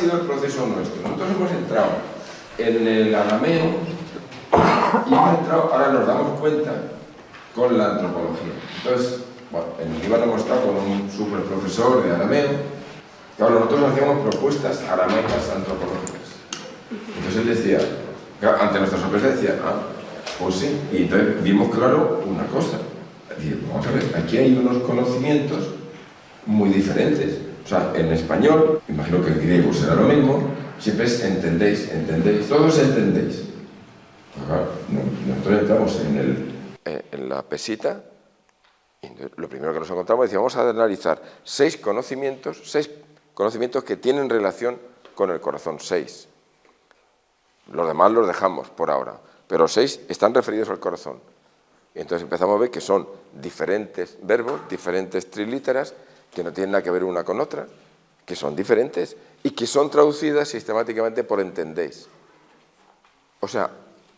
sido el proceso nuestro? Nosotros hemos entrado en el arameo y hemos entrado, ahora nos damos cuenta, con la antropología. Entonces, bueno, en el Líbano hemos estado con un super profesor de arameo. Claro, nosotros hacíamos propuestas arameicas antropológicas. Entonces él decía, claro, ante nuestra sorpresa decía, pues sí. Y entonces vimos claro una cosa. Decía, vamos a ver, aquí hay unos conocimientos muy diferentes. O sea, en español, imagino que en griego será lo mismo, siempre es entendéis, todos entendéis. Claro, nosotros entramos en la pesita, y lo primero que nos encontramos es vamos a analizar 6 conocimientos que tienen relación con el corazón, 6. Los demás los dejamos por ahora, pero 6 están referidos al corazón. Y entonces empezamos a ver que son diferentes verbos, diferentes trilíteras, que no tienen nada que ver una con otra, que son diferentes y que son traducidas sistemáticamente por entendéis. O sea,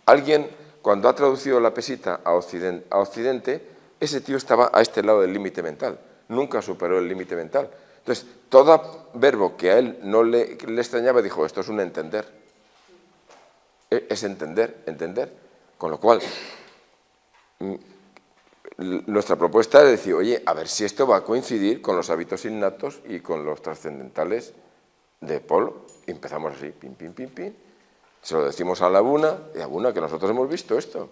alguien, cuando ha traducido la pesita a Occidente, ese tío estaba a este lado del límite mental, nunca superó el límite mental. Entonces, todo verbo que a él no le extrañaba, dijo, esto es un entender. Es entender. Con lo cual, nuestra propuesta es decir, oye, a ver si esto va a coincidir con los hábitos innatos y con los trascendentales de Polo. Y empezamos así, pim, pim, pim, pim. Se lo decimos a Laguna, y Laguna, que nosotros hemos visto esto.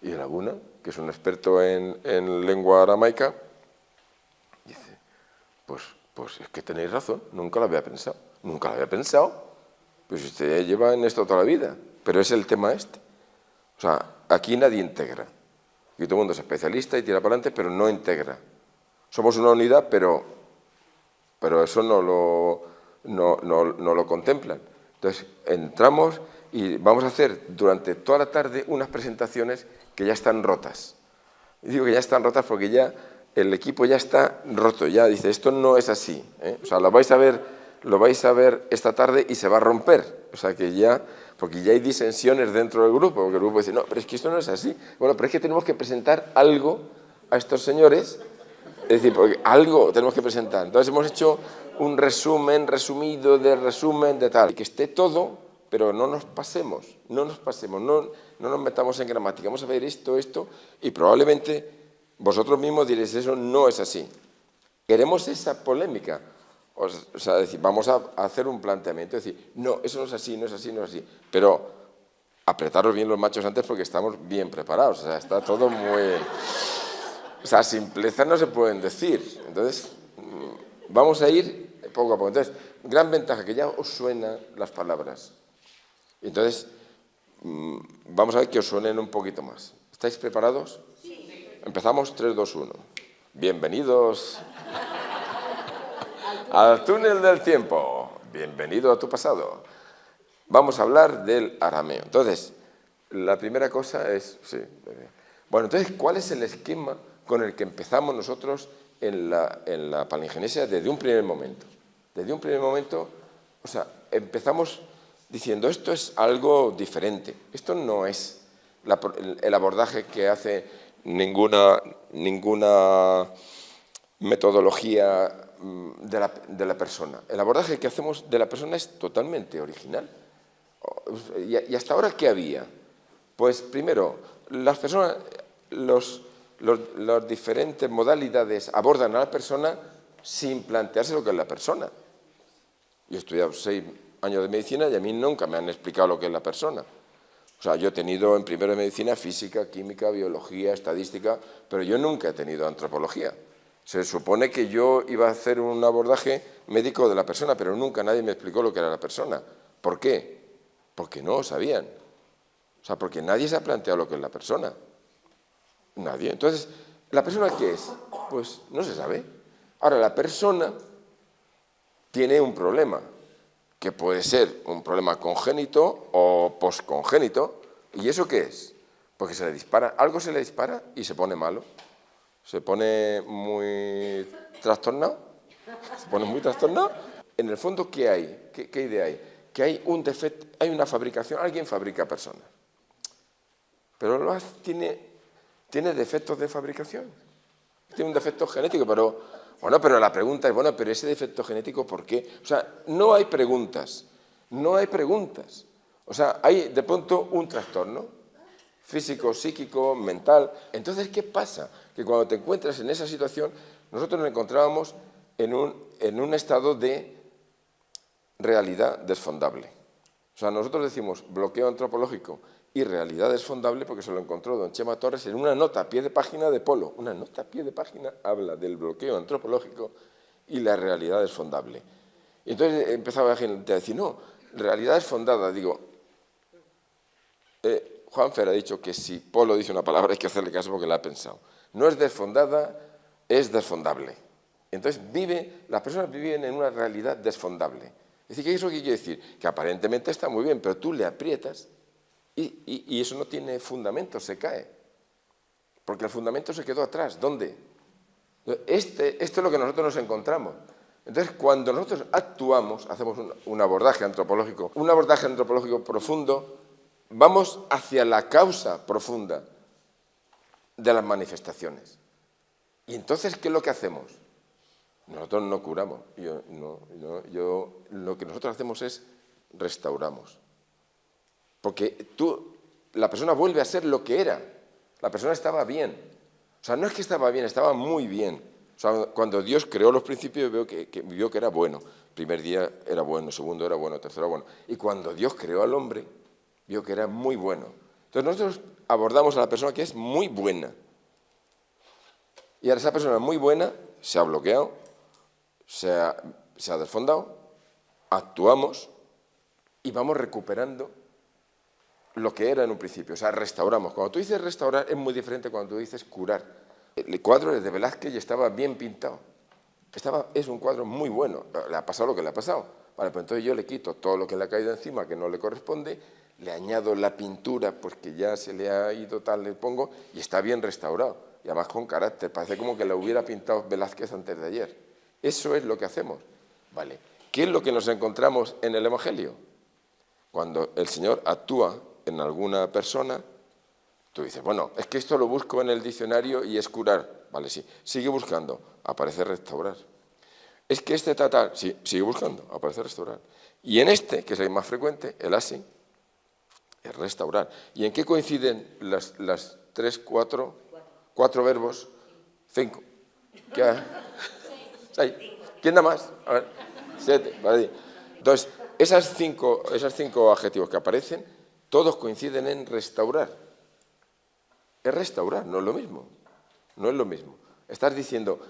Y Laguna, que es un experto en lengua aramaica, dice, pues es que tenéis razón, nunca lo había pensado. Pues usted lleva en esto toda la vida, pero es el tema este. O sea, aquí nadie integra. Aquí todo el mundo es especialista y tira para adelante, pero no integra. Somos una unidad, pero eso no lo contemplan. Entonces, entramos y vamos a hacer durante toda la tarde unas presentaciones que ya están rotas. Y digo que ya están rotas porque ya el equipo ya está roto, ya dice, esto no es así, ¿eh? O sea, lo vais a ver esta tarde y se va a romper. O sea, que ya, porque ya hay disensiones dentro del grupo, porque el grupo dice, no, pero es que esto no es así. Bueno, pero es que tenemos que presentar algo a estos señores, es decir, porque algo tenemos que presentar. Entonces hemos hecho un resumido de tal, que esté todo, pero no nos pasemos, no nos metamos en gramática. Vamos a ver esto, y probablemente vosotros mismos diréis, eso no es así. Queremos esa polémica. O sea, decir, vamos a hacer un planteamiento, decir, no, eso no es así, pero apretaros bien los machos antes porque estamos bien preparados, o sea, está todo muy... O sea, simplezas no se pueden decir, entonces vamos a ir poco a poco. Entonces, gran ventaja, que ya os suenan las palabras. Entonces, vamos a ver que os suenen un poquito más. ¿Estáis preparados? Sí. Empezamos, 3, 2, 1. Bienvenidos al túnel del tiempo. Bienvenido a tu pasado. Vamos a hablar del arameo. Entonces, la primera cosa es... Sí, bueno, entonces, ¿cuál es el esquema con el que empezamos nosotros en la palingenesia desde un primer momento? Desde un primer momento, o sea, empezamos diciendo, esto es algo diferente. Esto no es el abordaje que hace ninguna metodología de la persona. El abordaje que hacemos de la persona es totalmente original. ¿Y hasta ahora qué había? Pues primero, las personas, las diferentes modalidades abordan a la persona sin plantearse lo que es la persona. Yo he estudiado 6 años de medicina y a mí nunca me han explicado lo que es la persona. O sea, yo he tenido en primero de medicina física, química, biología, estadística, pero yo nunca he tenido antropología. Se supone que yo iba a hacer un abordaje médico de la persona, pero nunca nadie me explicó lo que era la persona. ¿Por qué? Porque no lo sabían. O sea, porque nadie se ha planteado lo que es la persona. Nadie. Entonces, ¿la persona qué es? Pues no se sabe. Ahora, la persona tiene un problema, que puede ser un problema congénito o poscongénito. ¿Y eso qué es? Porque se le dispara, algo se le dispara y se pone malo. Se pone muy trastornado. En el fondo, ¿qué hay? ¿Qué idea hay? Que hay un defecto, hay una fabricación, alguien fabrica personas. Pero tiene defectos de fabricación. Tiene un defecto genético, pero Bueno, pero la pregunta es, bueno, pero ese defecto genético, ¿por qué? O sea, no hay preguntas, no hay preguntas. O sea, hay de pronto un trastorno físico, psíquico, mental. Entonces, ¿qué pasa? Que cuando te encuentras en esa situación, nosotros nos encontrábamos en un estado de realidad desfondable. O sea, nosotros decimos bloqueo antropológico y realidad desfondable porque se lo encontró don Chema Torres en una nota a pie de página de Polo. Una nota a pie de página habla del bloqueo antropológico y la realidad desfondable. Y entonces empezaba la gente a decir, no, realidad desfondada. Digo, Juanfer ha dicho que si Polo dice una palabra hay que hacerle caso porque la ha pensado. No es desfondada, es desfondable. Entonces las personas viven en una realidad desfondable. Es decir, ¿qué es lo que quiere decir? Que aparentemente está muy bien, pero tú le aprietas y eso no tiene fundamento, se cae. Porque el fundamento se quedó atrás. ¿Dónde? Esto es lo que nosotros nos encontramos. Entonces, cuando nosotros actuamos, hacemos un abordaje antropológico profundo, vamos hacia la causa profunda de las manifestaciones. Y entonces, ¿qué es lo que hacemos? Nosotros no curamos. Lo que nosotros hacemos es restauramos. Porque la persona vuelve a ser lo que era. La persona estaba bien. O sea, no es que estaba bien, estaba muy bien. O sea, cuando Dios creó los principios, vio que era bueno. Primer día era bueno, segundo era bueno, tercero era bueno. Y cuando Dios creó al hombre, vio que era muy bueno. Entonces nosotros abordamos a la persona que es muy buena. Y ahora esa persona muy buena se ha bloqueado, se ha desfondado, actuamos y vamos recuperando lo que era en un principio. O sea, restauramos. Cuando tú dices restaurar es muy diferente cuando tú dices curar. El cuadro es de Velázquez y estaba bien pintado. Es un cuadro muy bueno. Le ha pasado lo que le ha pasado. Vale, pues entonces yo le quito todo lo que le ha caído encima que no le corresponde, le añado la pintura porque ya se le ha ido tal, le pongo y está bien restaurado. Y además con carácter. Parece como que lo hubiera pintado Velázquez antes de ayer. Eso es lo que hacemos. Vale. ¿Qué es lo que nos encontramos en el Evangelio? Cuando el Señor actúa en alguna persona, tú dices, bueno, es que esto lo busco en el diccionario y es curar. Vale, sí. Sigue buscando, aparece restaurar. Es que este tal, sí, sigue buscando, aparece restaurar. Y en este, que es el más frecuente, el así, es restaurar. ¿Y en qué coinciden las cuatro verbos? 5. ¿Qué hay? 6. ¿Quién da más? A ver, 7. Vale. Entonces, esos cinco adjetivos que aparecen, todos coinciden en restaurar. Es restaurar, no es lo mismo. No es lo mismo. Estás diciendo,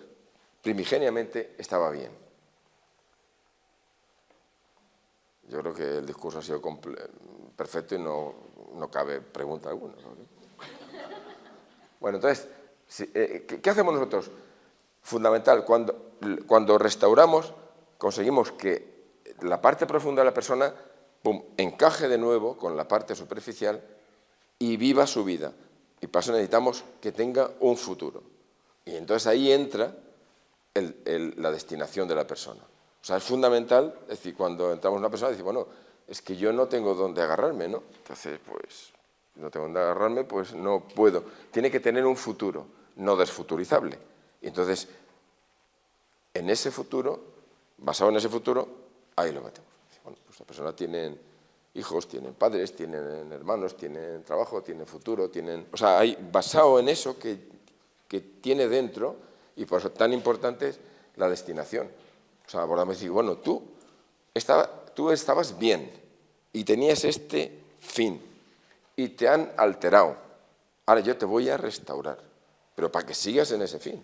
primigeniamente estaba bien. Yo creo que el discurso ha sido perfecto y no cabe pregunta alguna. Bueno, entonces, ¿qué hacemos nosotros? Fundamental, cuando restauramos, conseguimos que la parte profunda de la persona encaje de nuevo con la parte superficial y viva su vida. Y para eso necesitamos que tenga un futuro. Y entonces ahí entra la destinación de la persona. O sea, es fundamental, es decir, cuando entramos en una persona, decir, bueno, es que yo no tengo dónde agarrarme, ¿no? Entonces, pues, no tengo dónde agarrarme, pues no puedo. Tiene que tener un futuro, no desfuturizable. Y entonces, en ese futuro, basado en ese futuro, ahí lo metemos. Bueno, pues las personas tienen hijos, tienen padres, tienen hermanos, tienen trabajo, tienen futuro, o sea, hay basado en eso que tiene dentro, y por eso tan importante es la destinación. O sea, abordamos y decir, bueno, tú estabas bien y tenías este fin y te han alterado. Ahora yo te voy a restaurar, pero para que sigas en ese fin.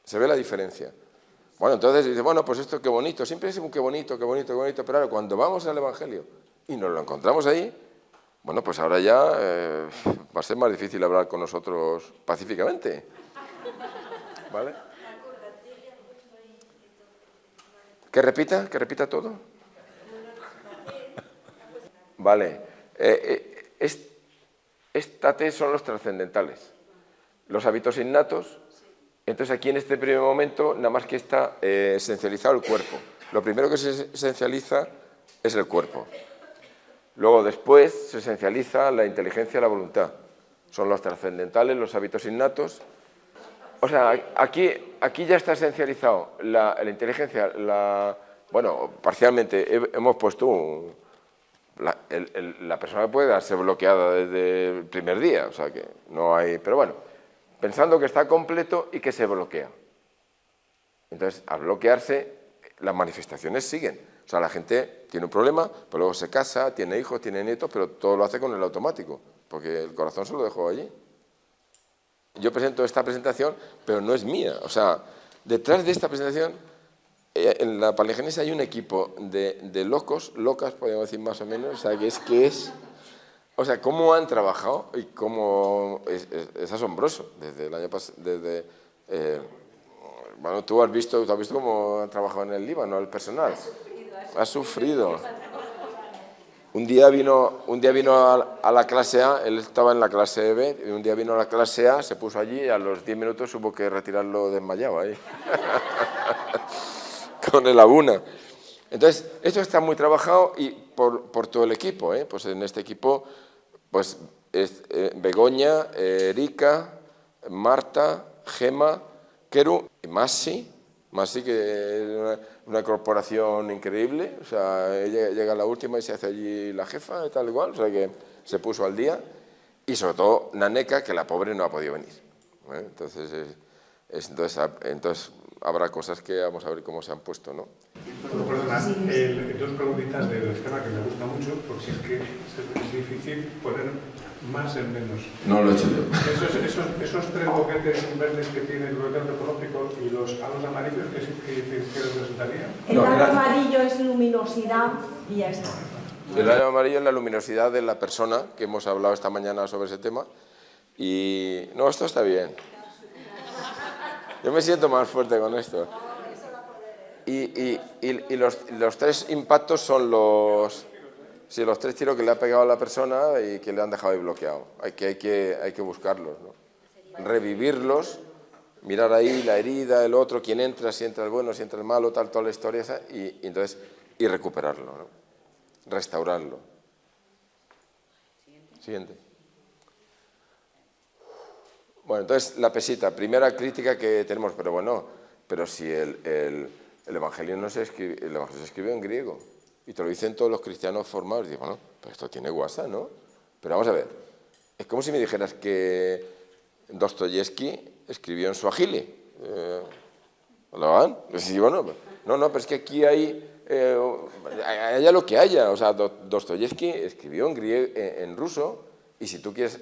¿Se ve la diferencia? Bueno, entonces dice, bueno, pues esto qué bonito, siempre es un qué bonito, pero ahora cuando vamos al Evangelio y nos lo encontramos ahí, bueno, pues ahora ya va a ser más difícil hablar con nosotros pacíficamente. ¿Vale? ¿Que repita todo? Vale. Esta T son los trascendentales. Los hábitos innatos. Entonces aquí en este primer momento nada más que está esencializado el cuerpo. Lo primero que se esencializa es el cuerpo. Luego después se esencializa la inteligencia y la voluntad. Son los trascendentales, los hábitos innatos. O sea, aquí ya está esencializado la inteligencia, bueno, parcialmente hemos puesto la persona puede darse bloqueada desde el primer día, o sea que no hay, pero bueno, pensando que está completo y que se bloquea. Entonces, al bloquearse, las manifestaciones siguen. O sea, la gente tiene un problema, pero luego se casa, tiene hijos, tiene nietos, pero todo lo hace con el automático, porque el corazón se lo dejó allí. Yo presento esta presentación, pero no es mía. O sea, detrás de esta presentación, en la Paleogénesis hay un equipo de locas, podríamos decir más o menos, o sea, o sea, cómo han trabajado y cómo es asombroso. Desde el año pasado, bueno, tú has visto cómo han trabajado en el Líbano el personal. Ha sufrido. Un día vino a la clase A, él estaba en la clase B, y un día vino a la clase A, se puso allí y a los 10 minutos hubo que retirarlo desmayado ahí. Con el abuna. Entonces, esto está muy trabajado y por todo el equipo, ¿eh? Pues en este equipo, pues es Begoña, Erika, Marta, Gema, Keru y Masi, que es una corporación increíble, o sea, ella llega a la última y se hace allí la jefa y tal igual, o sea que se puso al día, y sobre todo Naneca, que la pobre no ha podido venir. Entonces habrá cosas que vamos a ver cómo se han puesto, ¿no? Bueno, perdona, dos preguntitas del esquema que me gusta mucho, porque es que es difícil poner más en menos. No lo he hecho yo. Esos tres boquetes verdes que tiene el bloqueo antropológico y los halos amarillos, ¿qué representaría? El halo amarillo es luminosidad y ya está. El halo amarillo es la luminosidad de la persona, que hemos hablado esta mañana sobre ese tema. Y no, esto está bien. Yo me siento más fuerte con esto. Y los tres impactos son los tres tiros que le ha pegado a la persona y que le han dejado ahí bloqueado. Hay que buscarlos, ¿no? Revivirlos, mirar ahí la herida, el otro, quién entra, si entra el bueno, si entra el malo, tal, toda la historia esa, y recuperarlo, ¿no? Restaurarlo. Siguiente. Bueno, entonces la pesita, primera crítica que tenemos, pero si el Evangelio se escribe en griego y te lo dicen todos los cristianos formados, digo, bueno, pues esto tiene guasa, ¿no? Pero vamos a ver, es como si me dijeras que Dostoyevsky escribió en suajili. ¿Lo van? Sí, bueno, no, pero es que aquí haya lo que haya, o sea, Dostoyevsky escribió en griego, en ruso, y si tú quieres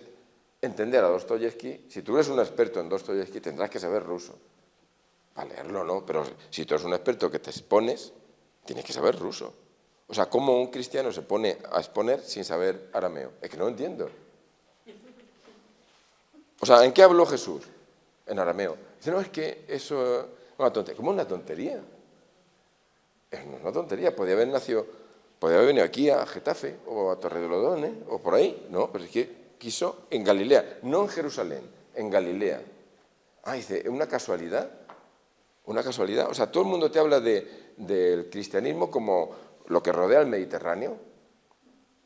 entender a Dostoyevsky, si tú eres un experto en Dostoyevsky, tendrás que saber ruso. Para leerlo, ¿no? Pero si tú eres un experto que te expones, tienes que saber ruso. O sea, ¿cómo un cristiano se pone a exponer sin saber arameo? Es que no lo entiendo. O sea, ¿en qué habló Jesús? En arameo. Dice, no, es que eso es una tontería. ¿Cómo una tontería? Es una tontería. Podía haber venido aquí a Getafe o a Torredolodón, o por ahí. No, pero es que quiso en Galilea, no en Jerusalén, en Galilea. Dice, ¿una casualidad? ¿Una casualidad? O sea, todo el mundo te habla del cristianismo como lo que rodea el Mediterráneo.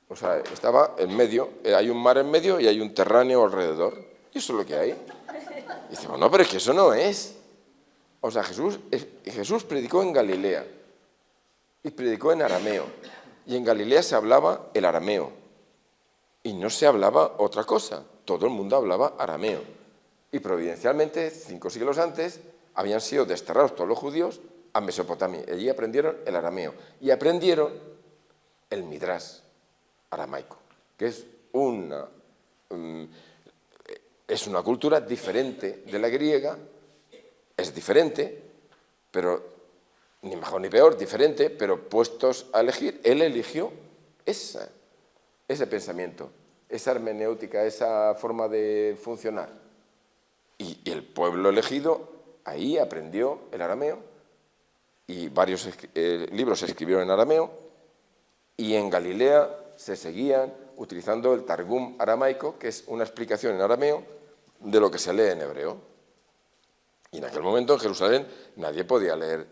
O sea, estaba en medio, hay un mar en medio y hay un terráneo alrededor. Y eso es lo que hay. Y dice, no, pero es que eso no es. O sea, Jesús predicó en Galilea y predicó en arameo. Y en Galilea se hablaba el arameo. Y no se hablaba otra cosa, todo el mundo hablaba arameo. Y providencialmente, 5 siglos antes, habían sido desterrados todos los judíos a Mesopotamia. Allí aprendieron el arameo y aprendieron el Midrash aramaico, que es una cultura diferente de la griega, es diferente, pero ni mejor ni peor, diferente, pero puestos a elegir, él eligió ese pensamiento, esa hermenéutica, esa forma de funcionar. Y el pueblo elegido ahí aprendió el arameo y varios libros se escribieron en arameo y en Galilea se seguían utilizando el Targum aramaico, que es una explicación en arameo de lo que se lee en hebreo. Y en aquel momento en Jerusalén nadie podía leer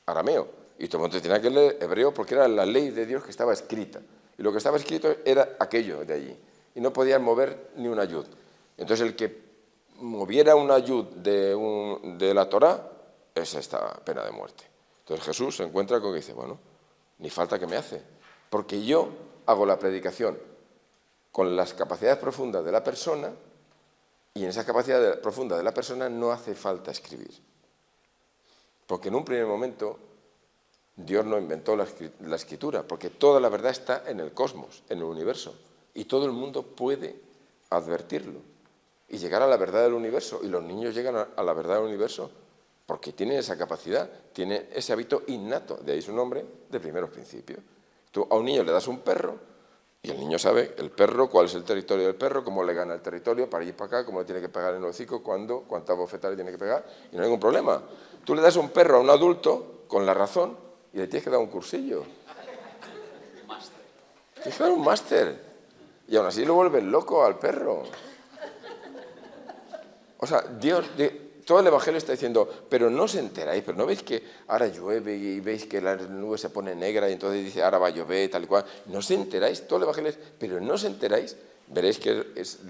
arameo y todo el mundo tenía que leer hebreo porque era la ley de Dios que estaba escrita. Y lo que estaba escrito era aquello de allí. Y no podían mover ni una yud. Entonces el que moviera una ayud de la Torá, es esta pena de muerte. Entonces Jesús se encuentra con que dice, bueno, ni falta que me hace, porque yo hago la predicación con las capacidades profundas de la persona, y en esa capacidad profunda de la persona no hace falta escribir. Porque en un primer momento Dios no inventó la escritura, porque toda la verdad está en el cosmos, en el universo, y todo el mundo puede advertirlo y llegar a la verdad del universo, y los niños llegan a la verdad del universo porque tienen esa capacidad, tienen ese hábito innato, de ahí su nombre, de primeros principios. Tú a un niño le das un perro y el niño sabe el perro, cuál es el territorio del perro, cómo le gana el territorio, para ir para acá, cómo le tiene que pegar en el hocico, cuándo, cuántas bofetadas le tiene que pegar, y no hay ningún problema. Tú le das un perro a un adulto con la razón y le tienes que dar un cursillo. Tienes que dar un máster. Y aún así lo vuelves loco al perro. O sea, Dios, todo el Evangelio está diciendo, pero no os enteráis, pero no veis que ahora llueve y veis que la nube se pone negra y entonces dice, ahora va a llover, tal y cual. No os enteráis, todo el Evangelio es, pero no os enteráis. Veréis que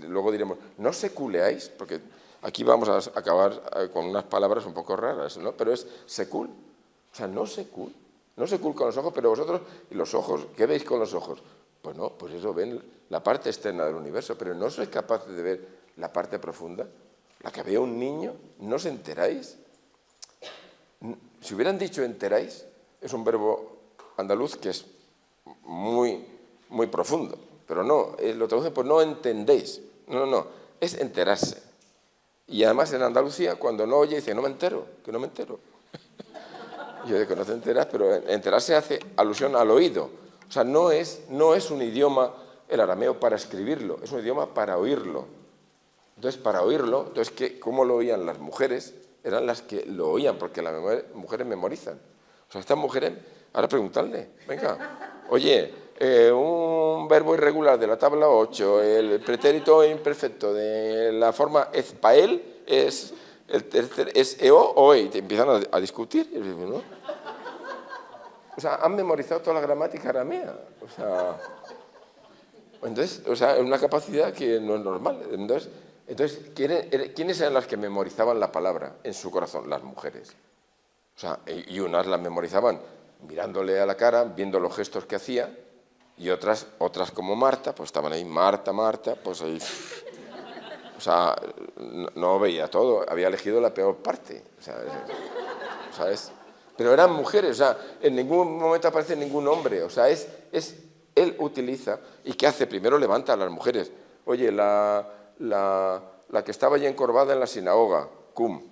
luego diremos, no seculeáis, porque aquí vamos a acabar con unas palabras un poco raras, ¿no? Pero es secul. O sea, no secul con los ojos, pero vosotros, ¿y los ojos? ¿Qué veis con los ojos? Pues no, pues eso, ven la parte externa del universo, pero no sois capaces de ver la parte profunda, la que ve un niño. ¿No os enteráis? Si hubieran dicho enteráis, es un verbo andaluz que es muy, muy profundo, pero no, lo traducen por no entendéis. No, es enterarse. Y además en Andalucía, cuando no oye, dice, no me entero, que no me entero. Yo digo que no te enteras, pero enterarse hace alusión al oído. O sea, no es un idioma, el arameo, para escribirlo, es un idioma para oírlo. Entonces, para oírlo, ¿cómo lo oían las mujeres? Eran las que lo oían, porque las mujeres memorizan. O sea, estas mujeres, ahora preguntarle, venga, oye, un verbo irregular de la tabla 8, el pretérito imperfecto de la forma ezpael es eo o e, y te empiezan a discutir, ¿no? O sea, han memorizado toda la gramática aramea. Entonces, es una capacidad que no es normal. Entonces, ¿quiénes eran las que memorizaban la palabra en su corazón? Las mujeres. O sea, y unas las memorizaban mirándole a la cara, viendo los gestos que hacía, y otras como Marta, pues estaban ahí, Marta, pues ahí. O sea, no veía todo, había elegido la peor parte. Pero eran mujeres, o sea, en ningún momento aparece ningún hombre. O sea, él utiliza, ¿y qué hace? Primero levanta a las mujeres. Oye, la que estaba allí encorvada en la sinagoga, cum.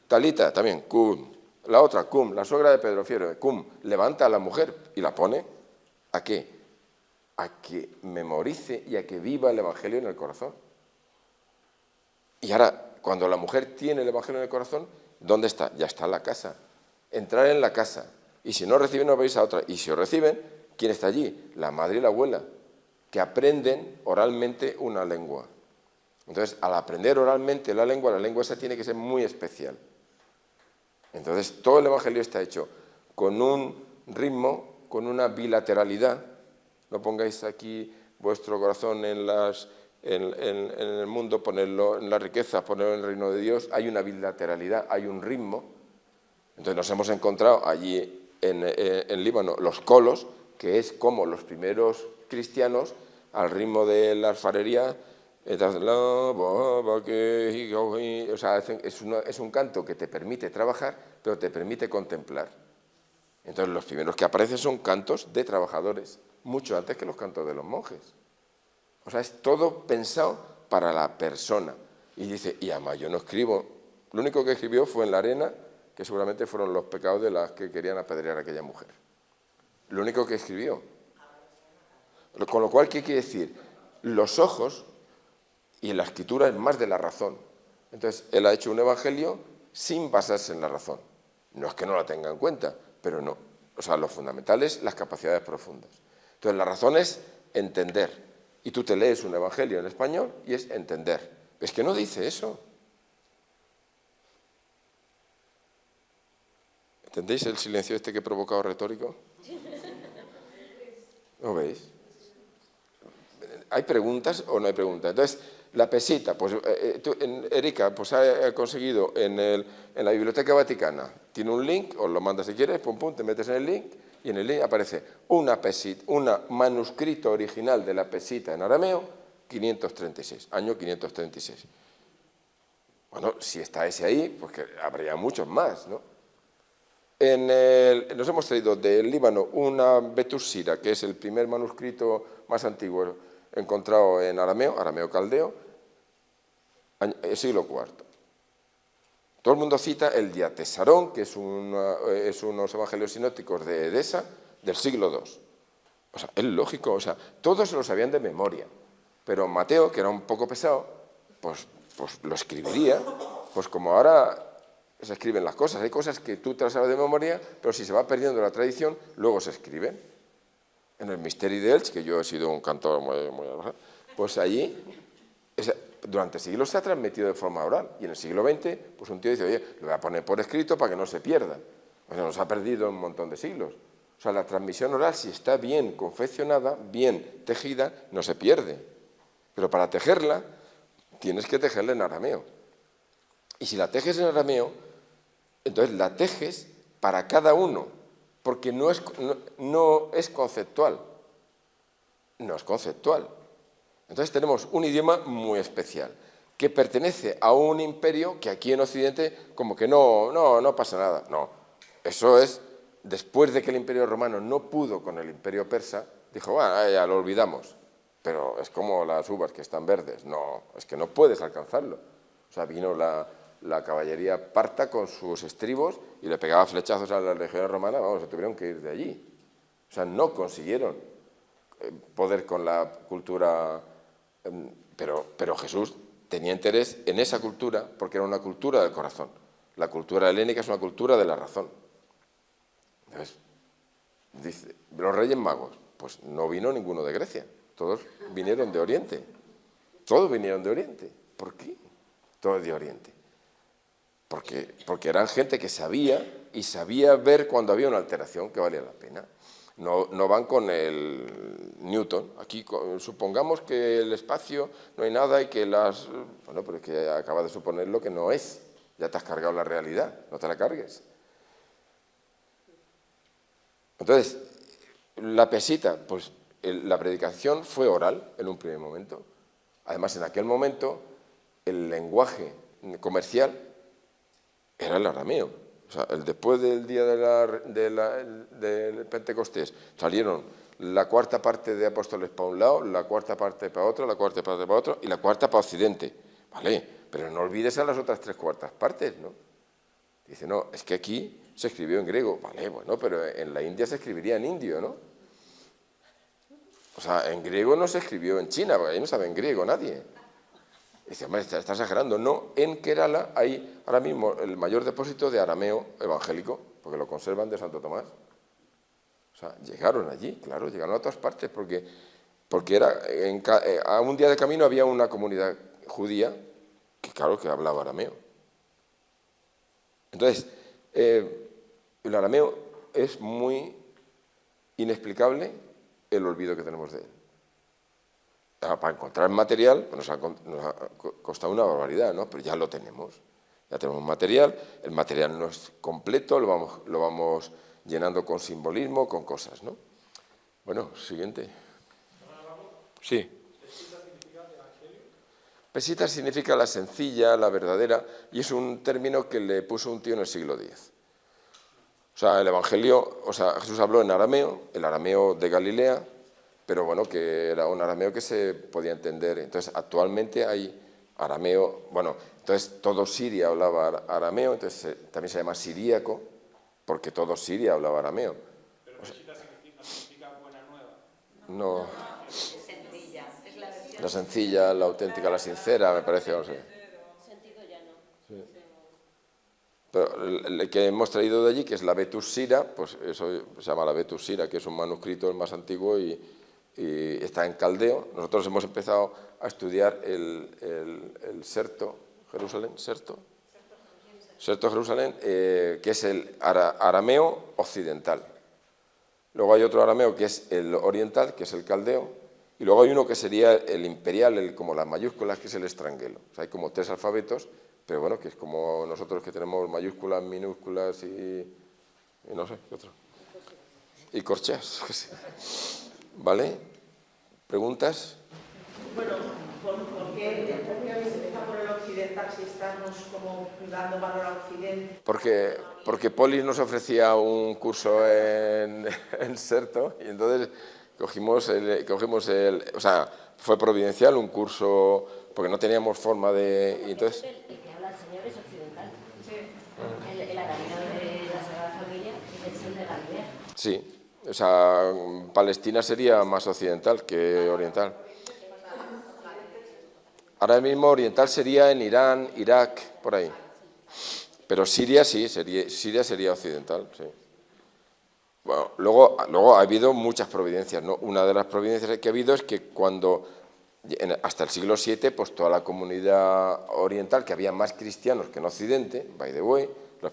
Talita, también, cum. La otra, cum. La suegra de Pedro Fiero, cum. Levanta a la mujer y la pone, ¿a qué? A que memorice y a que viva el Evangelio en el corazón. Y ahora, cuando la mujer tiene el Evangelio en el corazón, ¿dónde está? Ya está en la casa. Entrar en la casa. Y si no reciben, no vais a otra. Y si os reciben, ¿quién está allí? La madre y la abuela, que aprenden oralmente una lengua. Entonces, al aprender oralmente la lengua esa tiene que ser muy especial. Entonces, todo el Evangelio está hecho con un ritmo, con una bilateralidad. No pongáis aquí vuestro corazón en el mundo, ponerlo en la riqueza, ponerlo en el reino de Dios. Hay una bilateralidad, hay un ritmo. Entonces nos hemos encontrado allí en Líbano los colos, que es como los primeros cristianos, al ritmo de la alfarería, o sea, es un canto que te permite trabajar, pero te permite contemplar. Entonces los primeros que aparecen son cantos de trabajadores, mucho antes que los cantos de los monjes. O sea, es todo pensado para la persona. Y dice, y además yo no escribo, lo único que escribió fue en la arena, que seguramente fueron los pecados de las que querían apedrear a aquella mujer. Lo único que escribió. Con lo cual, ¿qué quiere decir? Los ojos, y en la escritura es más de la razón. Entonces, él ha hecho un evangelio sin basarse en la razón. No es que no la tenga en cuenta, pero no. O sea, lo fundamental es las capacidades profundas. Entonces, la razón es entender. Y tú te lees un evangelio en español y es entender. Es que no dice eso. ¿Entendéis el silencio que he provocado retórico? ¿Lo veis? ¿Hay preguntas o no hay preguntas? Entonces, La pesita, pues Erika pues ha conseguido en la Biblioteca Vaticana, tiene un link, os lo mandas si quieres, pum pum, te metes en el link y en el link aparece una pesita, un manuscrito original de la pesita en arameo, 536, año 536. Bueno, si está ese ahí, pues que habría muchos más, ¿no? Nos hemos traído del Líbano una Betussira, que es el primer manuscrito más antiguo encontrado en arameo, arameo caldeo, siglo IV. Todo el mundo cita el Diatesarón, que es unos evangelios sinópticos de Edesa, del siglo II. O sea, es lógico, o sea, todos se lo sabían de memoria, pero Mateo, que era un poco pesado, pues lo escribiría, pues como ahora se escriben las cosas. Hay cosas que tú te las sabes de memoria, pero si se va perdiendo la tradición, luego se escriben. En el Misteri de Elche, que yo he sido un cantor muy pues allí, durante siglos se ha transmitido de forma oral, y en el siglo XX, pues un tío dice, oye, lo voy a poner por escrito para que no se pierda. O sea, nos ha perdido un montón de siglos. O sea, la transmisión oral, si está bien confeccionada, bien tejida, no se pierde. Pero para tejerla, tienes que tejerla en arameo. Y si la tejes en arameo, entonces la tejes para cada uno, porque no es conceptual. No es conceptual. Entonces tenemos un idioma muy especial, que pertenece a un imperio que aquí en Occidente como que no pasa nada. No, eso es, después de que el imperio romano no pudo con el imperio persa, dijo, bueno, ya lo olvidamos, pero es como las uvas que están verdes. No, es que no puedes alcanzarlo. O sea, vino la caballería parta con sus estribos y le pegaba flechazos a las legiones romanas, vamos, se tuvieron que ir de allí. O sea, no consiguieron poder con la cultura, pero Jesús tenía interés en esa cultura porque era una cultura del corazón. La cultura helénica es una cultura de la razón. Entonces, dice, los Reyes Magos, pues no vino ninguno de Grecia, todos vinieron de Oriente. Todos vinieron de Oriente. ¿Por qué? Todos de Oriente. Porque eran gente que sabía ver cuando había una alteración que valía la pena. No van con el Newton. Aquí supongamos que el espacio no hay nada y que las... Bueno, pero es que acaba de suponer lo que no es. Ya te has cargado la realidad, no te la cargues. Entonces, la pesita, pues la predicación fue oral en un primer momento. Además, en aquel momento, el lenguaje comercial era el arameo. O sea, después del día del Pentecostés salieron la cuarta parte de apóstoles para un lado, la cuarta parte para otro, la cuarta parte para otro y la cuarta para Occidente. Vale, pero no olvides a las otras tres cuartas partes, ¿no? Dice, no, es que aquí se escribió en griego. Vale, bueno, pero en la India se escribiría en indio, ¿no? O sea, en griego no se escribió en China, porque ahí no sabe en griego nadie. Dice, hombre, está exagerando. No, en Kerala hay ahora mismo el mayor depósito de arameo evangélico, porque lo conservan de Santo Tomás. O sea, llegaron allí, claro, llegaron a todas partes, porque a un día de camino había una comunidad judía que, claro, que hablaba arameo. Entonces, el arameo es muy inexplicable el olvido que tenemos de él. Para encontrar material, pues nos ha costado una barbaridad, ¿no? Pero ya lo tenemos. Ya tenemos material, el material no es completo, lo vamos llenando con simbolismo, con cosas, ¿no? Bueno, siguiente. Sí. Pesita significa la sencilla, la verdadera, y es un término que le puso un tío en el siglo X. O sea, el Evangelio, o sea, Jesús habló en arameo, el arameo de Galilea, pero bueno, que era un arameo que se podía entender. Entonces, actualmente hay arameo, bueno, entonces todo Siria hablaba arameo, entonces también se llama siríaco, porque todo Siria hablaba arameo. ¿Pero pesita significa buena nueva? No. Sencilla, es la versión. La sencilla, la auténtica, la sincera, me parece, no sé. Sentido llano. Sí. Pero el que hemos traído de allí, que es la Betussira, pues eso se llama la Betussira, que es un manuscrito el más antiguo y está en caldeo. Nosotros hemos empezado a estudiar el Serto Jerusalén, Serto Jerusalén, que es el arameo occidental. Luego hay otro arameo que es el oriental, que es el caldeo, Y luego hay uno que sería el imperial, como las mayúsculas, que es el estrangelo. O sea, hay como 3 alfabetos, pero bueno, que es como nosotros que tenemos mayúsculas, minúsculas y no sé, ¿qué otro? Y corcheas. ¿Vale? ¿Preguntas? Bueno, ¿por qué habéis empezado por el occidental si estamos como dando valor al occidente? Porque Polis nos ofrecía un curso en Serto y entonces cogimos el... O sea, fue providencial un curso porque no teníamos forma de... Y entonces, El que habla el Señor es occidental. El arameo de la Sagrada Familia es el de Galilea. sí, o sea, Palestina sería más occidental que oriental. Ahora mismo oriental sería en Irán, Irak, por ahí. Pero Siria sí, Siria sería occidental, sí. Bueno, luego ha habido muchas providencias, ¿no? Una de las providencias que ha habido es que hasta el siglo VII, pues toda la comunidad oriental, que había más cristianos que en Occidente, by the way, los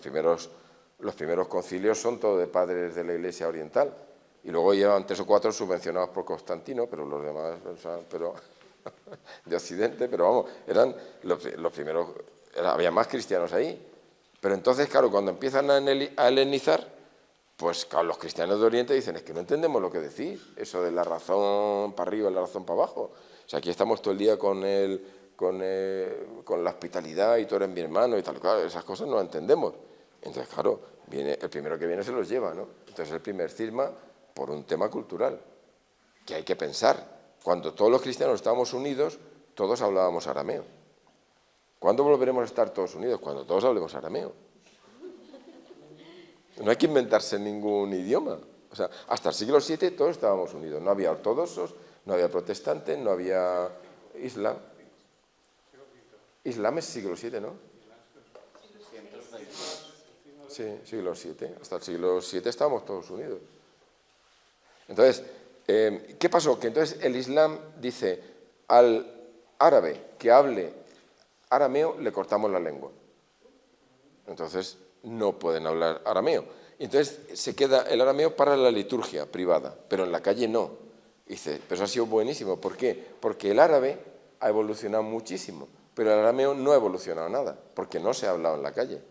primeros concilios son todos de padres de la Iglesia oriental, y luego llevan 3 o 4 subvencionados por Constantino, pero los demás, o sea, pero de Occidente, pero vamos, eran los primeros, había más cristianos ahí. Pero entonces, claro, cuando empiezan a helenizar, pues claro, los cristianos de Oriente dicen, es que no entendemos lo que decís, eso de la razón para arriba y la razón para abajo. O sea, aquí estamos todo el día con la hospitalidad y tú eres mi hermano y tal, claro, esas cosas no las entendemos. Entonces, claro, el primero que viene se los lleva, ¿no? Entonces el primer cisma por un tema cultural, que hay que pensar. Cuando todos los cristianos estábamos unidos, todos hablábamos arameo. ¿Cuándo volveremos a estar todos unidos? Cuando todos hablemos arameo. No hay que inventarse ningún idioma. O sea, hasta el siglo VII todos estábamos unidos. No había ortodoxos, no había protestantes, no había islam. Islam es siglo VII, ¿no? Sí, siglo VII. Hasta el siglo VII estábamos todos unidos. Entonces, ¿qué pasó? Que entonces el Islam dice al árabe que hable arameo le cortamos la lengua. Entonces no pueden hablar arameo. Entonces se queda el arameo para la liturgia privada, pero en la calle no. Dice, pero eso ha sido buenísimo. ¿Por qué? Porque el árabe ha evolucionado muchísimo, pero el arameo no ha evolucionado nada, porque no se ha hablado en la calle.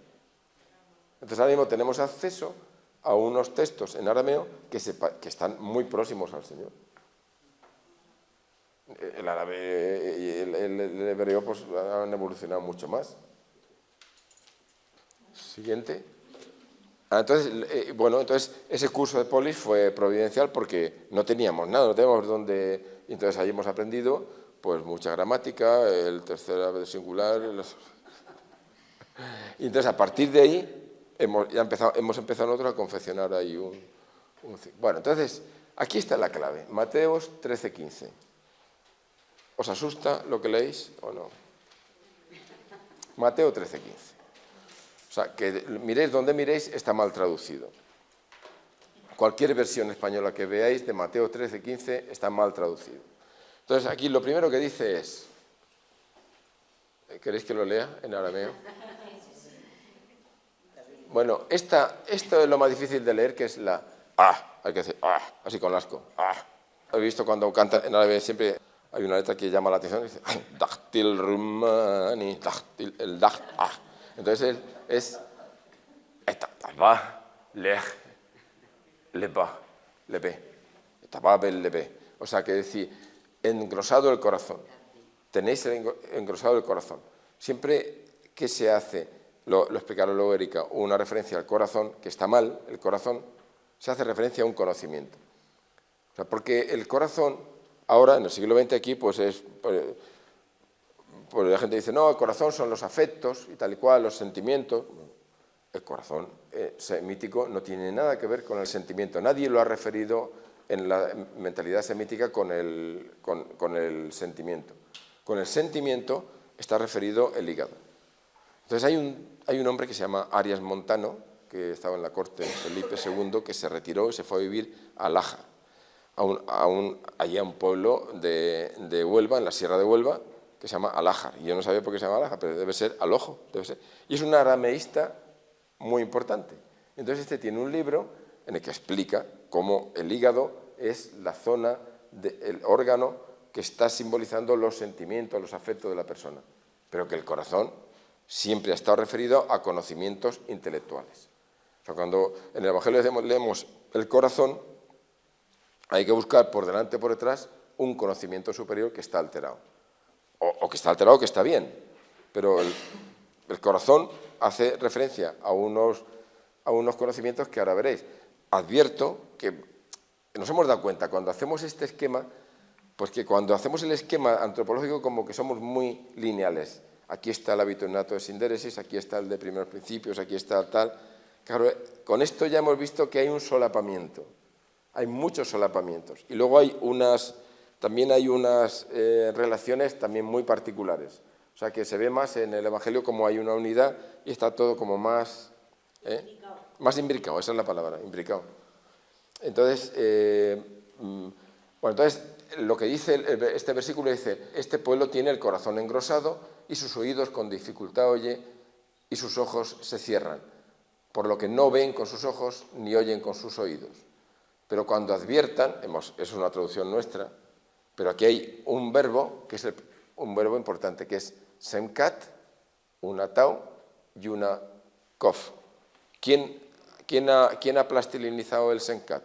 Entonces ahora mismo tenemos acceso a unos textos en arameo que están muy próximos al Señor. El árabe y el hebreo pues, han evolucionado mucho más. Siguiente. Entonces ese curso de Polis fue providencial porque no teníamos nada, no teníamos dónde... Entonces ahí hemos aprendido pues mucha gramática, el tercera vez singular... Y entonces a partir de ahí hemos empezado nosotros a confeccionar ahí Bueno, entonces aquí está la clave, Mateos 13:15. ¿Os asusta lo que leéis o no? Mateo 13:15. O sea, que miréis donde miréis está mal traducido. Cualquier versión española que veáis de Mateo 13:15 está mal traducido. Entonces aquí lo primero que dice es... ¿Queréis que lo lea en arameo? Bueno, esto es lo más difícil de leer, que es la hay que decir así con asco. He visto cuando cantan en árabe siempre hay una letra que llama la atención y dice dachtil rumani, el dach. Entonces es lebe. O sea, que decir, engrosado el corazón. Tenéis engrosado el corazón. Siempre que se hace, lo explicará luego Erika, una referencia al corazón, que está mal, el corazón, se hace referencia a un conocimiento. O sea, porque el corazón, ahora, en el siglo XX aquí, pues la gente dice, no, el corazón son los afectos y tal y cual, los sentimientos. El corazón semítico no tiene nada que ver con el sentimiento. Nadie lo ha referido en la mentalidad semítica con el sentimiento. Con el sentimiento está referido el hígado. Entonces hay un hombre que se llama Arias Montano, que estaba en la corte de Felipe II, que se retiró y se fue a vivir a Laja, allí a un pueblo de Huelva, en la Sierra de Huelva, que se llama Alájar. Y yo no sabía por qué se llama Alájar, pero debe ser Alojo, debe ser. Y es un arameísta muy importante. Entonces tiene un libro en el que explica cómo el hígado es la zona el órgano que está simbolizando los sentimientos, los afectos de la persona, pero que el corazón siempre ha estado referido a conocimientos intelectuales. O sea, cuando en el Evangelio leemos el corazón, hay que buscar por delante y por detrás un conocimiento superior que está alterado. O que está alterado o que está bien, pero el corazón hace referencia a unos conocimientos que ahora veréis. Advierto que nos hemos dado cuenta, cuando hacemos este esquema, pues que cuando hacemos el esquema antropológico como que somos muy lineales. Aquí está el hábito innato de sindéresis, aquí está el de primeros principios, aquí está tal. Claro, con esto ya hemos visto que hay un solapamiento, hay muchos solapamientos. Y luego también hay unas relaciones también muy particulares. O sea, que se ve más en el Evangelio como hay una unidad y está todo como más... Más imbricado, esa es la palabra, imbricado. Entonces, entonces lo que dice este versículo dice, este pueblo tiene el corazón engrosado y sus oídos con dificultad oye y sus ojos se cierran, por lo que no ven con sus ojos ni oyen con sus oídos. Pero cuando adviertan, es una traducción nuestra, pero aquí hay un verbo, que es un verbo importante, que es semkat, una tau y una kof. ¿Quién ha plastilinizado el semkat?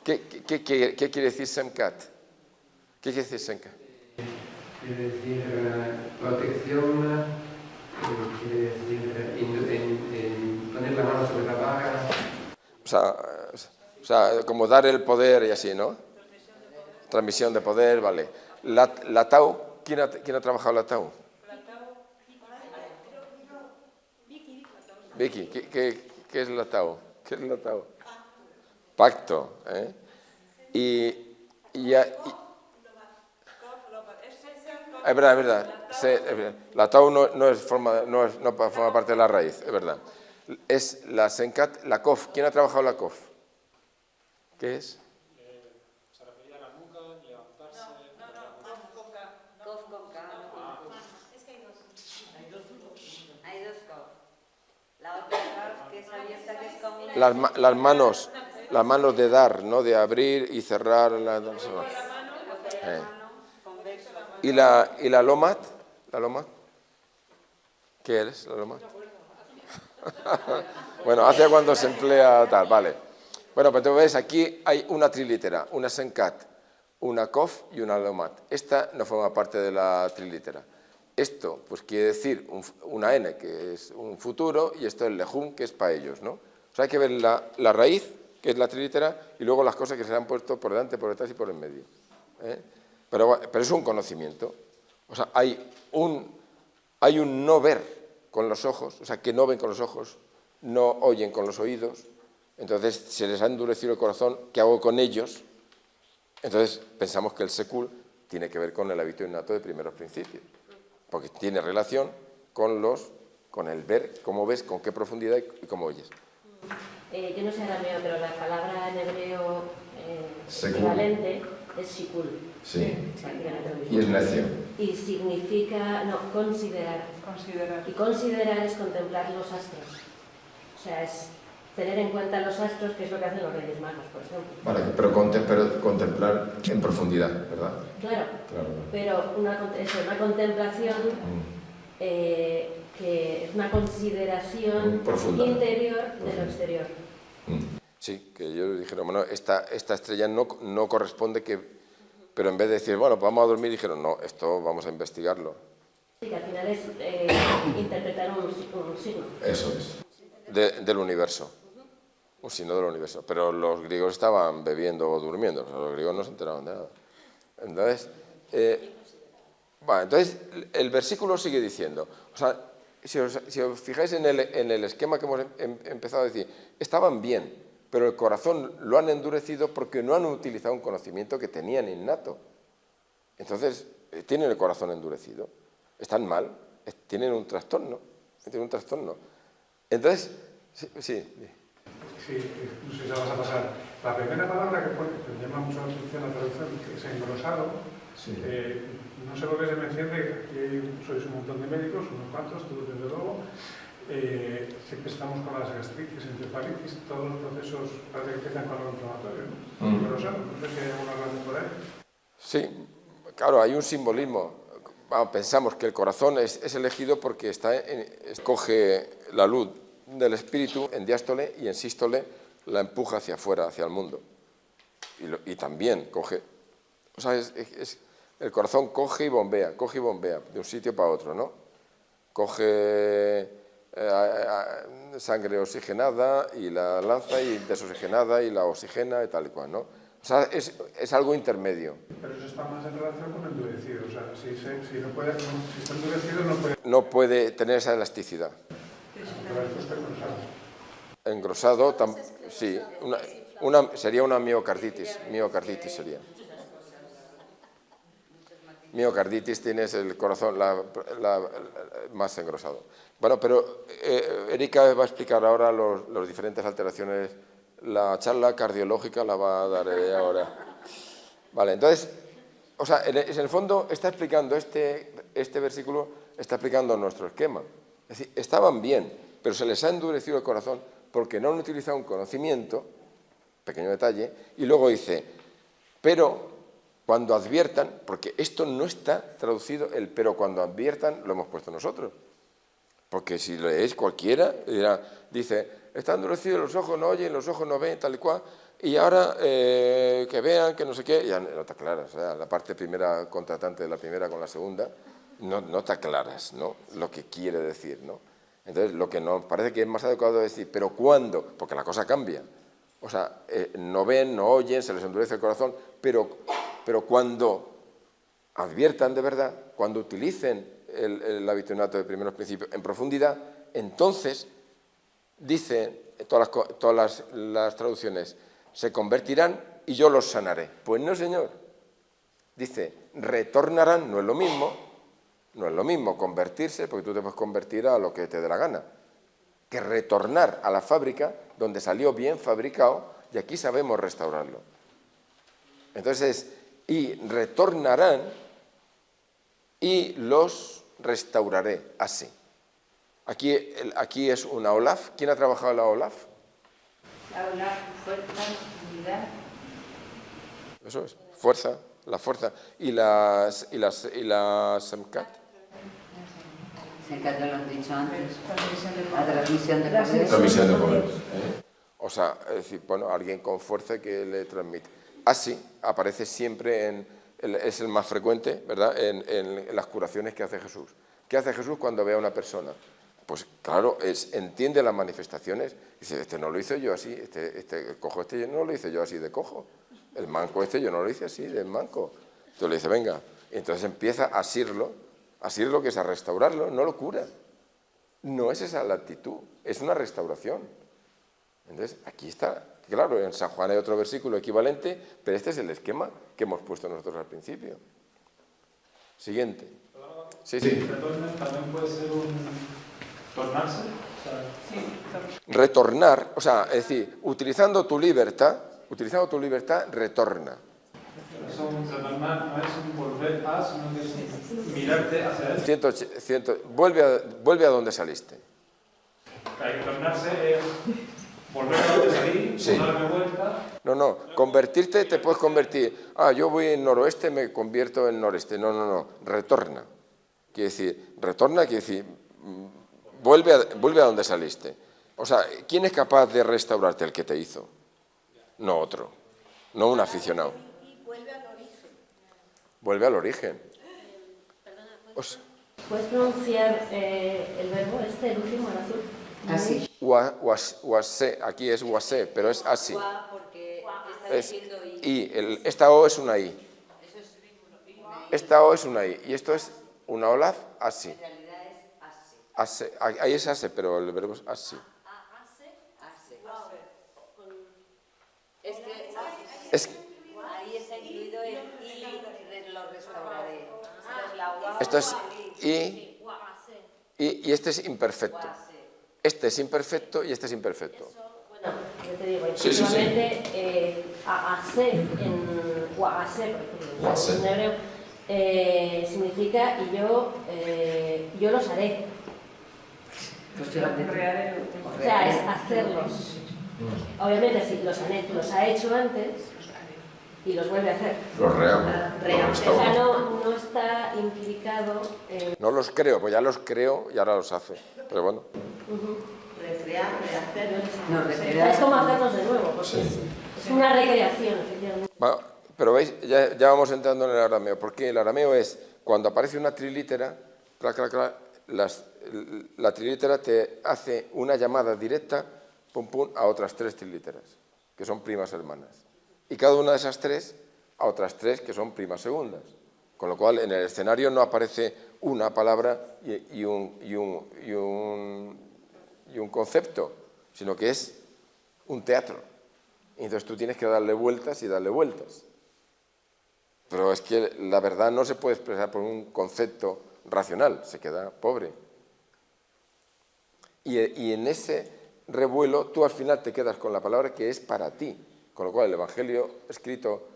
¿Qué quiere decir semkat? ¿Qué quiere decir semkat? Quiere decir protección, quiere decir poner la mano sobre la vaga. O sea, como dar el poder y así, ¿no? Transmisión de poder, vale. La tau, ¿quién ha trabajado la tau? Vicky, ¿qué es la tau? ¿Qué es la tau? Pacto, ¿eh? Es verdad. La tau no forma parte de la raíz, es verdad. Es la senkat, la kof. ¿Quién ha trabajado la kof? ¿Qué es? Se refería a la nuca, levantarse... Kof con K. Es que hay dos kof. La otra kof que es abierta, que es como... Las manos de dar, ¿no? De abrir y cerrar. ¿Y la lomat? ¿La lomat? ¿Qué es la lomat? Bueno, hacia cuando se emplea tal, vale. Bueno, pues tú ves, aquí hay una trilítera, una senkat, una kof y una lomat. Esta no forma parte de la trilítera. Esto, pues quiere decir una n, que es un futuro, y esto es el lejum, que es para ellos, ¿no? O sea, hay que ver la raíz, que es la trilítera, y luego las cosas que se le han puesto por delante, por detrás y por en medio. Pero es un conocimiento. O sea, hay un no ver con los ojos, o sea, que no ven con los ojos, no oyen con los oídos, entonces se les ha endurecido el corazón, ¿qué hago con ellos? Entonces pensamos que el sekul tiene que ver con el hábito innato de primeros principios, porque tiene relación con el ver, cómo ves, con qué profundidad y cómo oyes. Yo no sé arameo, pero la palabra en hebreo equivalente es shikul. Sí. Exactamente. Y es necio. Y significa, considerar. Y considerar es contemplar los astros. O sea, es tener en cuenta los astros, que es lo que hacen los Reyes Magos, por ejemplo. Vale, pero contemplar en profundidad, ¿verdad? Claro. Pero una contemplación que es una consideración interior de lo exterior. Sí, que ellos dijeron, bueno, esta estrella no corresponde pero en vez de decir, bueno, pues vamos a dormir, dijeron, no, esto vamos a investigarlo. Sí, que al final es interpretar un signo. Eso es, del universo, un signo del universo. Pero los griegos estaban bebiendo o durmiendo, los griegos no se enteraban de nada. Entonces, entonces el versículo sigue diciendo, o sea, si os fijáis en el esquema que hemos empezado a decir, estaban bien, pero el corazón lo han endurecido porque no han utilizado un conocimiento que tenían innato. Entonces, tienen el corazón endurecido, están mal, tienen un trastorno. Entonces, sí. Sí, no sé si la vas a pasar. La primera palabra que me llama mucho la atención la traducción, que es engrosado. Sí. No sé por qué se me enciende, aquí sois un montón de médicos, unos cuantos, tú desde luego, siempre estamos con las gastritis, encefalitis, todos los procesos parece que empiezan con lo inflamatorio, ¿no? Pero no sé si hay alguna razón por ahí. Sí, claro, hay un simbolismo. Pensamos que el corazón es elegido porque coge la luz del espíritu en diástole y en sístole la empuja hacia afuera, hacia el mundo. Y también coge, o sea, el corazón coge y bombea de un sitio para otro, ¿no? Coge sangre oxigenada y la lanza y desoxigenada y la oxigena y tal y cual, ¿no? O sea, es algo intermedio. Pero eso está más en relación con endurecido, o sea, si está endurecido no puede... No puede tener esa elasticidad. Pero esto está Engrosado, sí, sería una miocarditis sería. Miocarditis tienes el corazón más engrosado. Bueno, pero Erika va a explicar ahora las diferentes alteraciones. La charla cardiológica la va a dar ahora. Vale, entonces, o sea, en el fondo está explicando este versículo, está explicando nuestro esquema. Es decir, estaban bien, pero se les ha endurecido el corazón porque no han utilizado un conocimiento, pequeño detalle, y luego dice, pero cuando adviertan, porque esto no está traducido, pero cuando adviertan lo hemos puesto nosotros. Porque si leéis cualquiera, dice, están endurecidos los ojos, no oyen, los ojos no ven, tal y cual, y ahora que vean, que no sé qué, ya no está clara, o sea, la parte primera contratante de la primera con la segunda, no está claras, ¿no? Lo que quiere decir, ¿no? Entonces, lo que nos parece que es más adecuado es decir, pero ¿cuándo? Porque la cosa cambia. O sea, no ven, no oyen, se les endurece el corazón, pero cuando adviertan de verdad, cuando utilicen el avitunato de primeros principios en profundidad, entonces, dicen todas las traducciones, se convertirán y yo los sanaré. Pues no, señor. Dice, retornarán, no es lo mismo convertirse, porque tú te puedes convertir a lo que te dé la gana, que retornar a la fábrica donde salió bien fabricado y aquí sabemos restaurarlo. Entonces, y retornarán y los restauraré, así. Aquí es una OLAF. ¿Quién ha trabajado la OLAF? La OLAF, fuerza, unidad. Eso es, fuerza, la fuerza. ¿Y la SEMCAT? SEMCAT ya lo han dicho antes. La transmisión de poderes. Transmisión de poderes. O sea, es decir, bueno, alguien con fuerza que le transmite. Así aparece siempre es el más frecuente, ¿verdad?, en las curaciones que hace Jesús. ¿Qué hace Jesús cuando ve a una persona? Pues claro, entiende las manifestaciones. Dice, este no lo hice yo así, el cojo yo no lo hice yo así de cojo. El manco yo no lo hice así de manco. Entonces le dice, venga. Y entonces empieza a asirlo que es a restaurarlo, no lo cura. No es esa la actitud, es una restauración. Entonces, aquí está, claro, en San Juan hay otro versículo equivalente, pero este es el esquema que hemos puesto nosotros al principio. Siguiente. Sí. También puede ser un tornarse. Retornar, o sea, es decir, utilizando tu libertad, retorna. Retornar no es un volver a, sino que es mirarte hacia él. Vuelve a donde saliste. Retornarse es volver a donde salí, Sí. darme vuelta. No, convertirte te puedes convertir. Yo voy en noroeste, me convierto en noreste. No, retorna. Quiere decir, vuelve a donde saliste. O sea, ¿quién es capaz de restaurarte? El que te hizo. No otro. No un aficionado. Y vuelve al origen. Vuelve al origen. ¿Puedes pronunciar el verbo el último, el azul? Así. Wase, aquí es wase, pero es así. Porque está Es diciendo I. Esta O es una I. Eso es Esta O es una I. Y esto es una olaf así. en realidad es así. Ahí es ase, pero el verbo es así. Así. Es que ahí está incluido el y lo restauraré. Esto es I. Y este es imperfecto. Este es imperfecto y este es imperfecto. Bueno, yo te digo, Sí. efectivamente, hacer en Wa'ase, por ejemplo, en hebreo, significa y yo los haré. Pues fíjate. O sea, es hacerlos. Obviamente, si los ha hecho antes y los vuelve a hacer. Los rehago. O sea, no está implicado en... No los creo, pues ya los creo y ahora los hace. Pero bueno. Recrear, rehacer. No, O sea, recrear. es como hacerlos de nuevo, porque es una recreación, efectivamente. Bueno, pero veis, ya vamos entrando en el arameo, porque el arameo es cuando aparece una trilítera, la trilítera te hace una llamada directa, pum pum, a otras 3 trilíteras, que son primas hermanas. Y cada una de esas 3 a otras 3 que son primas segundas. Con lo cual en el escenario no aparece una palabra y un concepto, sino que es un teatro. Y entonces tú tienes que darle vueltas y darle vueltas. Pero es que la verdad no se puede expresar por un concepto racional, se queda pobre. Y en ese revuelo tú al final te quedas con la palabra que es para ti. Con lo cual el Evangelio escrito,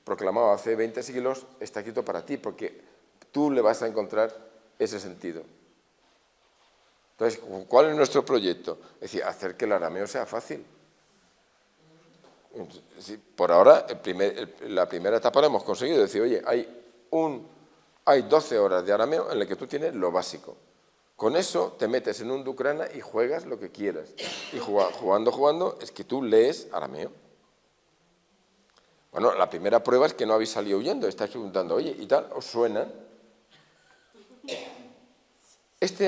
proclamado hace 20 siglos, está escrito para ti, porque tú le vas a encontrar ese sentido. Entonces, ¿cuál es nuestro proyecto? Es decir, hacer que el arameo sea fácil. Por ahora, la primera etapa la hemos conseguido. Decir, oye, hay 12 horas de arameo en las que tú tienes lo básico. Con eso te metes en un Dukrana y juegas lo que quieras. Y jugando, es que tú lees arameo. Bueno, la primera prueba es que no habéis salido huyendo. Estáis preguntando, oye, ¿y tal? ¿Os suena?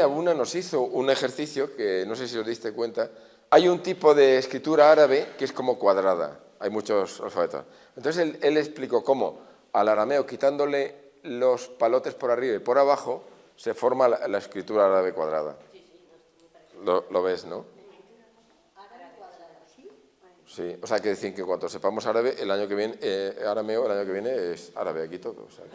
Abuna nos hizo un ejercicio que no sé si os diste cuenta. Hay un tipo de escritura árabe que es como cuadrada. Hay muchos alfabetos. Entonces él explicó cómo al arameo, quitándole los palotes por arriba y por abajo, se forma la escritura árabe cuadrada. Lo ves, ¿no? Sí, o sea, que decir que cuando sepamos árabe, arameo, el año que viene es árabe aquí todo. O sea,